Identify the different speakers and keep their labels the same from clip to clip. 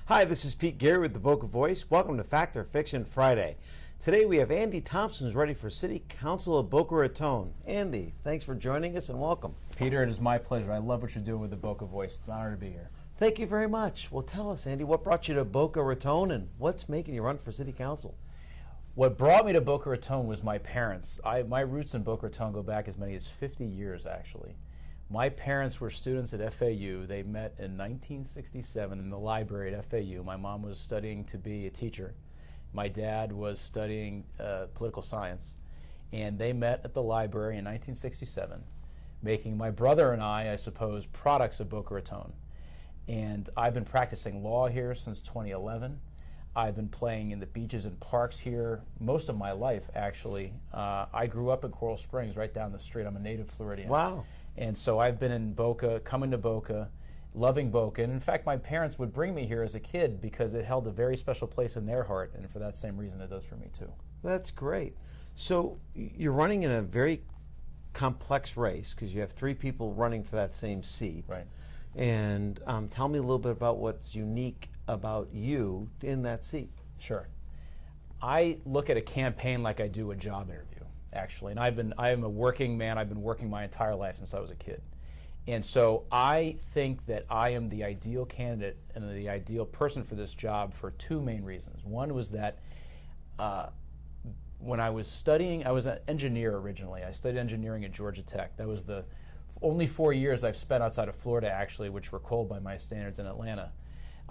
Speaker 1: Hi, this is Pete Gary with the Boca Voice. Welcome to Fact or Fiction Friday. Today we have Andy Thomson who's ready for City Council of Boca Raton. Andy, thanks for joining us and welcome.
Speaker 2: Peter, it is my pleasure. I love what you're doing with the Boca Voice. It's an honor to be here.
Speaker 1: Thank you very much. Well, tell us, Andy, what brought you to Boca Raton and what's making you run for City Council?
Speaker 2: What brought me to Boca Raton was my parents. My roots in Boca Raton go back as many as 50 years, actually. My parents were students at FAU. They met in 1967 in the library at FAU. My mom was studying to be a teacher. My dad was studying political science. And they met at the library in 1967, making my brother and I suppose, products of Boca Raton. And I've been practicing law here since 2011. I've been playing in the beaches and parks here most of my life, actually. I grew up in Coral Springs, right down the street. I'm a native Floridian.
Speaker 1: Wow.
Speaker 2: And so I've been in Boca, coming to Boca, loving Boca. And in fact, my parents would bring me here as a kid because it held a very special place in their heart. And for that same reason, it does for me, too.
Speaker 1: That's great. So you're running in a very complex race because you have three people running for that same seat.
Speaker 2: Right.
Speaker 1: And tell me a little bit about what's unique about you in that seat.
Speaker 2: Sure. I look at a campaign like I do a job interview, actually. And I am a working man. I've been working my entire life since I was a kid. And so I think that I am the ideal candidate and the ideal person for this job for two main reasons. One was that when I was studying, I was an engineer originally. I studied engineering at Georgia Tech. That was the only 4 years I've spent outside of Florida, actually, which were cold by my standards in Atlanta.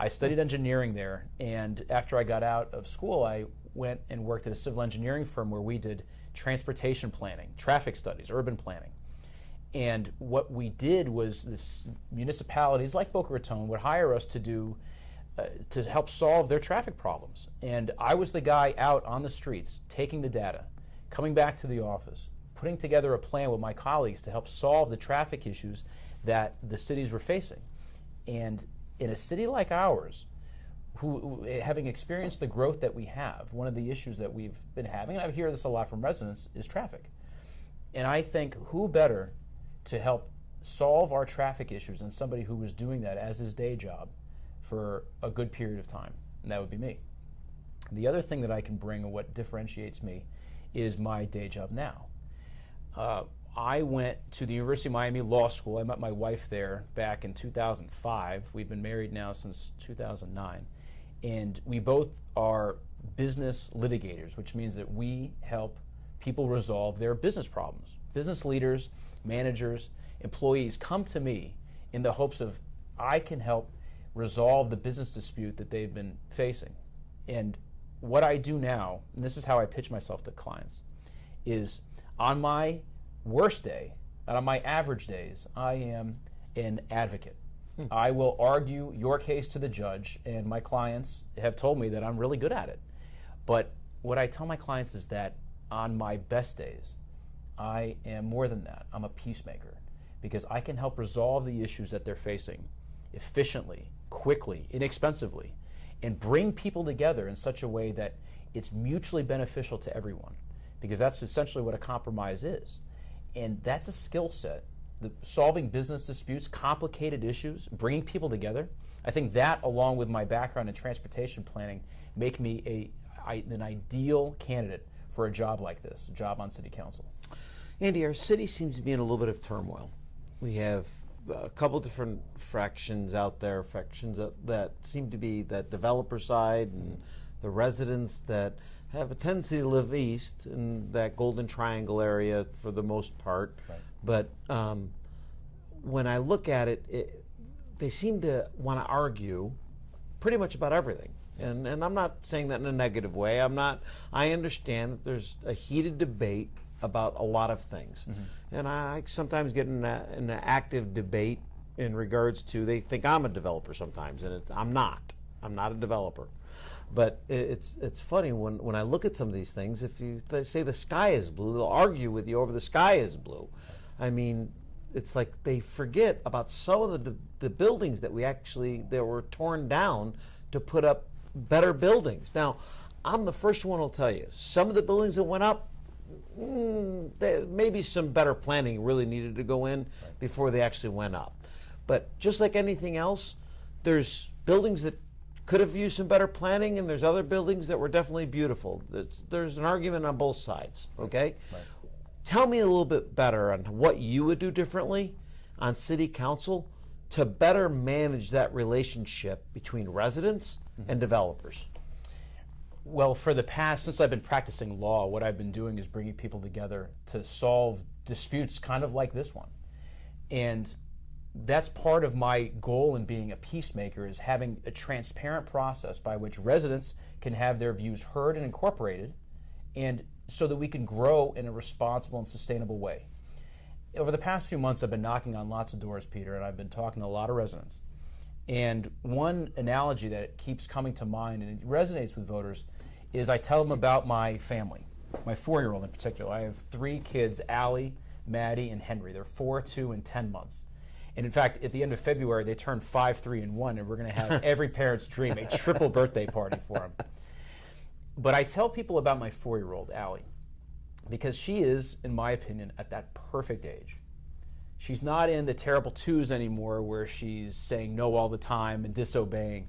Speaker 2: I studied engineering there, and after I got out of school, I went and worked at a civil engineering firm where we did transportation planning, traffic studies, urban planning. And what we did was this municipalities like Boca Raton would hire us to do to help solve their traffic problems. And I was the guy out on the streets taking the data, coming back to the office, putting together a plan with my colleagues to help solve the traffic issues that the cities were facing. And in a city like ours, who having experienced the growth that we have, one of the issues that we've been having, and I hear this a lot from residents, is traffic. And I think who better to help solve our traffic issues than somebody who was doing that as his day job for a good period of time, and that would be me. The other thing that I can bring and what differentiates me is my day job now. I went to the University of Miami Law School. I met my wife there back in 2005. We've been married now since 2009. And we both are business litigators, which means that we help people resolve their business problems. Business leaders, managers, employees come to me in the hopes of I can help resolve the business dispute that they've been facing. And what I do now, and this is how I pitch myself to clients, is on my worst day, and on my average days, I am an advocate. I will argue your case to the judge, and my clients have told me that I'm really good at it. But what I tell my clients is that on my best days, I am more than that. I'm a peacemaker because I can help resolve the issues that they're facing efficiently, quickly, inexpensively, and bring people together in such a way that it's mutually beneficial to everyone, because that's essentially what a compromise is. And that's a skill set. Solving business disputes, complicated issues, bringing people together. I think that, along with my background in transportation planning, make me an ideal candidate for a job like this, a job on City Council.
Speaker 1: Andy, our city seems to be in a little bit of turmoil. We have a couple different factions out there, that seem to be that developer side and the residents that have a tendency to live east in that Golden Triangle area for the most part.
Speaker 2: Right.
Speaker 1: But when I look at it, they seem to want to argue pretty much about everything. And I'm not saying that in a negative way. I understand that there's a heated debate about a lot of things. Mm-hmm. And I sometimes get in an active debate in regards to, they think I'm a developer sometimes, and I'm not. I'm not a developer. But it's funny when I look at some of these things. If they say the sky is blue, they'll argue with you over the sky is blue. I mean, it's like they forget about some of the buildings that were torn down to put up better buildings. Now, I'm the first one who'll tell you some of the buildings that went up, maybe some better planning really needed to go in before they actually went up. But just like anything else, there's buildings that could have used some better planning, and there's other buildings that were definitely beautiful. There's an argument on both sides, okay?
Speaker 2: Right.
Speaker 1: Tell me a little bit better on what you would do differently on city council to better manage that relationship between residents and developers.
Speaker 2: Well, for the past, since I've been practicing law, what I've been doing is bringing people together to solve disputes kind of like this one. And that's part of my goal in being a peacemaker, is having a transparent process by which residents can have their views heard and incorporated, and so that we can grow in a responsible and sustainable way. Over the past few months, I've been knocking on lots of doors, Peter, and I've been talking to a lot of residents. And one analogy that keeps coming to mind, and it resonates with voters, is I tell them about my family, my 4-year-old in particular. I have 3 kids, Allie, Maddie, and Henry. They're 4, 2, and 10 months. And in fact, at the end of February, they turn 5, 3, and 1, and we're going to have every parent's dream, a triple birthday party for them. But I tell people about my 4-year-old, Allie, because she is, in my opinion, at that perfect age. She's not in the terrible twos anymore where she's saying no all the time and disobeying.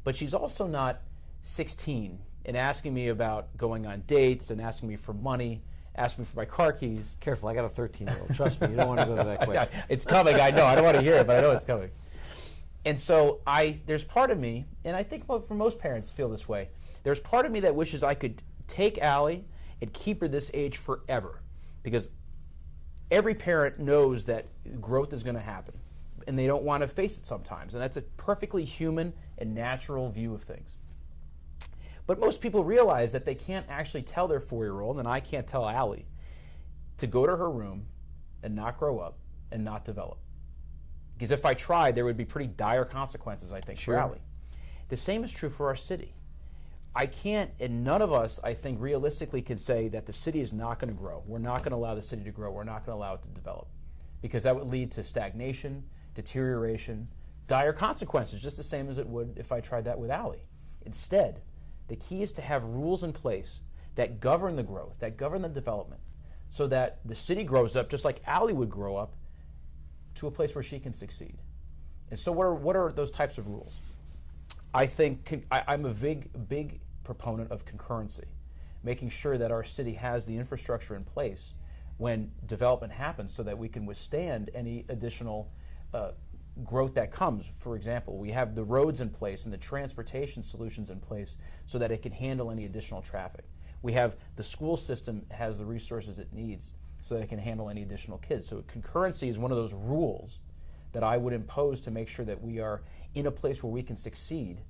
Speaker 2: But she's also not 16 and asking me about going on dates and asking me for money, asking me for my car keys.
Speaker 1: Careful, I got a 13-year-old. Trust me, you don't want to go that quick.
Speaker 2: It's coming, I know. I don't want to hear it, but I know it's coming. And so there's part of me, and I think for most parents feel this way, there's part of me that wishes I could take Allie and keep her this age forever, because every parent knows that growth is going to happen, and they don't want to face it sometimes, and that's a perfectly human and natural view of things. But most people realize that they can't actually tell their 4-year-old, and I can't tell Allie, to go to her room and not grow up and not develop. Because if I tried, there would be pretty dire consequences, I think,
Speaker 1: Sure.
Speaker 2: for Allie. The same is true for our city. I can't, and none of us, I think, realistically can say that the city is not going to grow. We're not going to allow the city to grow. We're not going to allow it to develop, because that would lead to stagnation, deterioration, dire consequences, just the same as it would if I tried that with Allie. Instead, the key is to have rules in place that govern the growth, that govern the development, so that the city grows up just like Allie would grow up to a place where she can succeed. And so what are those types of rules? I think I'm a big proponent of concurrency, making sure that our city has the infrastructure in place when development happens so that we can withstand any additional growth that comes. For example, we have the roads in place and the transportation solutions in place so that it can handle any additional traffic. We have the school system has the resources it needs so that it can handle any additional kids. So concurrency is one of those rules that I would impose to make sure that we are in a place where we can succeed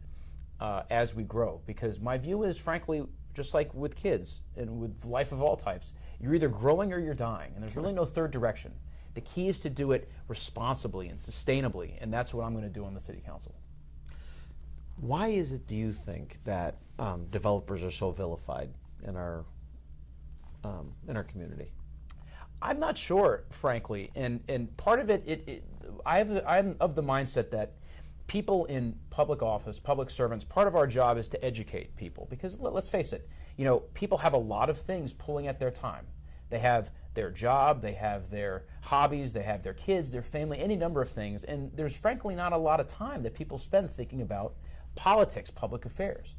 Speaker 2: as we grow. Because my view is, frankly, just like with kids and with life of all types, you're either growing or you're dying, and there's really no third direction. The key is to do it responsibly and sustainably, and that's what I'm going to do on the City Council.
Speaker 1: Why is it, do you think, that developers are so vilified in our community?
Speaker 2: I'm not sure, frankly, and part of I'm of the mindset that people in public office, public servants, part of our job is to educate people, because let's face it, people have a lot of things pulling at their time. They have their job, they have their hobbies, they have their kids, their family, any number of things, and there's frankly not a lot of time that people spend thinking about politics, public affairs.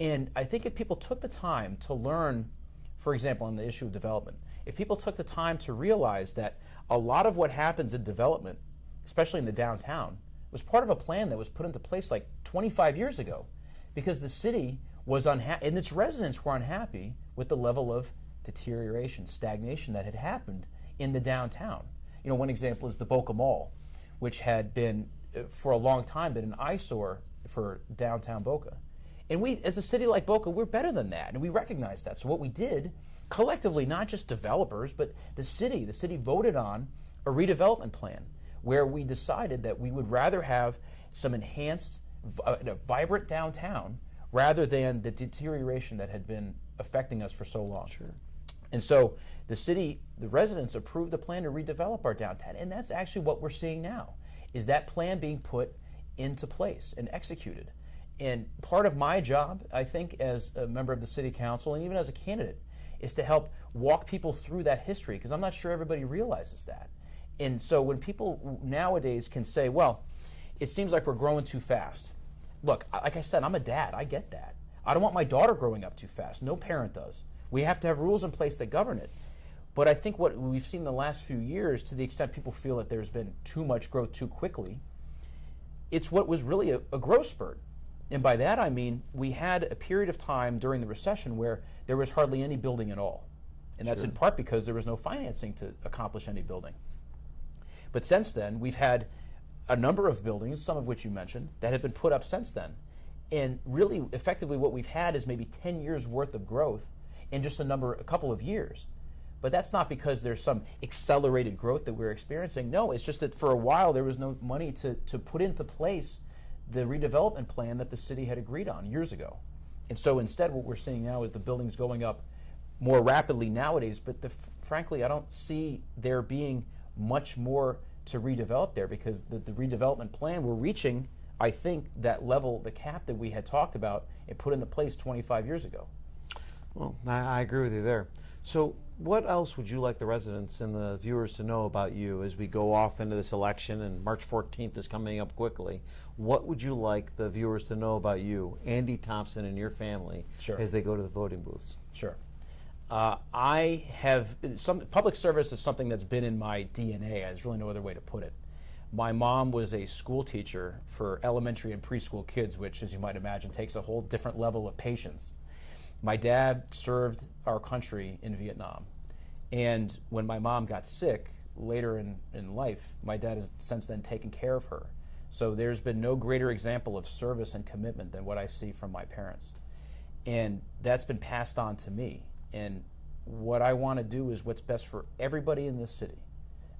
Speaker 2: And I think if people took the time to learn, for example, on the issue of development, if people took the time to realize that a lot of what happens in development, especially in the downtown, was part of a plan that was put into place like 25 years ago, because the city was unhappy and its residents were unhappy with the level of deterioration, stagnation that had happened in the downtown. One example is the Boca Mall, which had been, for a long time, been an eyesore for downtown Boca. And we, as a city like Boca, we're better than that, and we recognize that. So what we did, collectively, not just developers, but the city voted on a redevelopment plan where we decided that we would rather have some enhanced, a vibrant downtown rather than the deterioration that had been affecting us for so long.
Speaker 1: Sure.
Speaker 2: And so the residents approved a plan to redevelop our downtown, and that's actually what we're seeing now, is that plan being put into place and executed. And part of my job, I think, as a member of the City Council and even as a candidate, is to help walk people through that history, because I'm not sure everybody realizes that. And so when people nowadays can say, well, it seems like we're growing too fast, look, like I said, I'm a dad. I get that. I don't want my daughter growing up too fast. No parent does. We have to have rules in place that govern it. But I think what we've seen in the last few years, to the extent people feel that there's been too much growth too quickly, it's what was really a growth spurt. And by that I mean we had a period of time during the recession where there was hardly any building at all. And that's in part because there was no financing to accomplish any building. But since then, we've had a number of buildings, some of which you mentioned, that have been put up since then. And really, effectively, what we've had is maybe 10 years worth of growth in just a couple of years. But that's not because there's some accelerated growth that we're experiencing. No, it's just that for a while there was no money to put into place the redevelopment plan that the city had agreed on years ago. And so instead what we're seeing now is the buildings going up more rapidly nowadays, but frankly I don't see there being much more to redevelop there, because the redevelopment plan, we're reaching, I think, that level, the cap that we had talked about and put into place 25 years ago.
Speaker 1: Well, I agree with you there. So what else would you like the residents and the viewers to know about you as we go off into this election, and March 14th is coming up quickly? What would you like the viewers to know about you, Andy Thomson, and your family as they go to the voting booths?
Speaker 2: Sure. I have public service is something that's been in my DNA. There's really no other way to put it. My mom was a school teacher for elementary and preschool kids, which, as you might imagine, takes a whole different level of patience. My dad served our country in Vietnam. And when my mom got sick later in life, my dad has since then taken care of her. So there's been no greater example of service and commitment than what I see from my parents. And that's been passed on to me. And what I want to do is what's best for everybody in this city,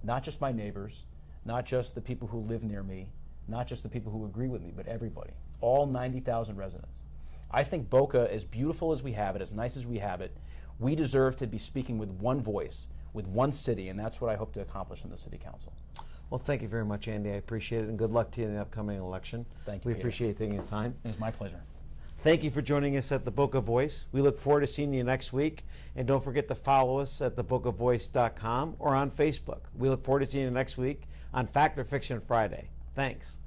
Speaker 2: not just my neighbors, not just the people who live near me, not just the people who agree with me, but everybody, all 90,000 residents. I think Boca, as beautiful as we have it, as nice as we have it, we deserve to be speaking with one voice, with one city, and that's what I hope to accomplish in the City Council.
Speaker 1: Well, thank you very much, Andy. I appreciate it, and good luck to you in the upcoming election.
Speaker 2: Thank you,
Speaker 1: We
Speaker 2: Peter.
Speaker 1: appreciate taking the time.
Speaker 2: It was my pleasure.
Speaker 1: Thank you for joining us at the Boca Voice. We look forward to seeing you next week. And don't forget to follow us at thebocavoice.com or on Facebook. We look forward to seeing you next week on Fact or Fiction Friday. Thanks.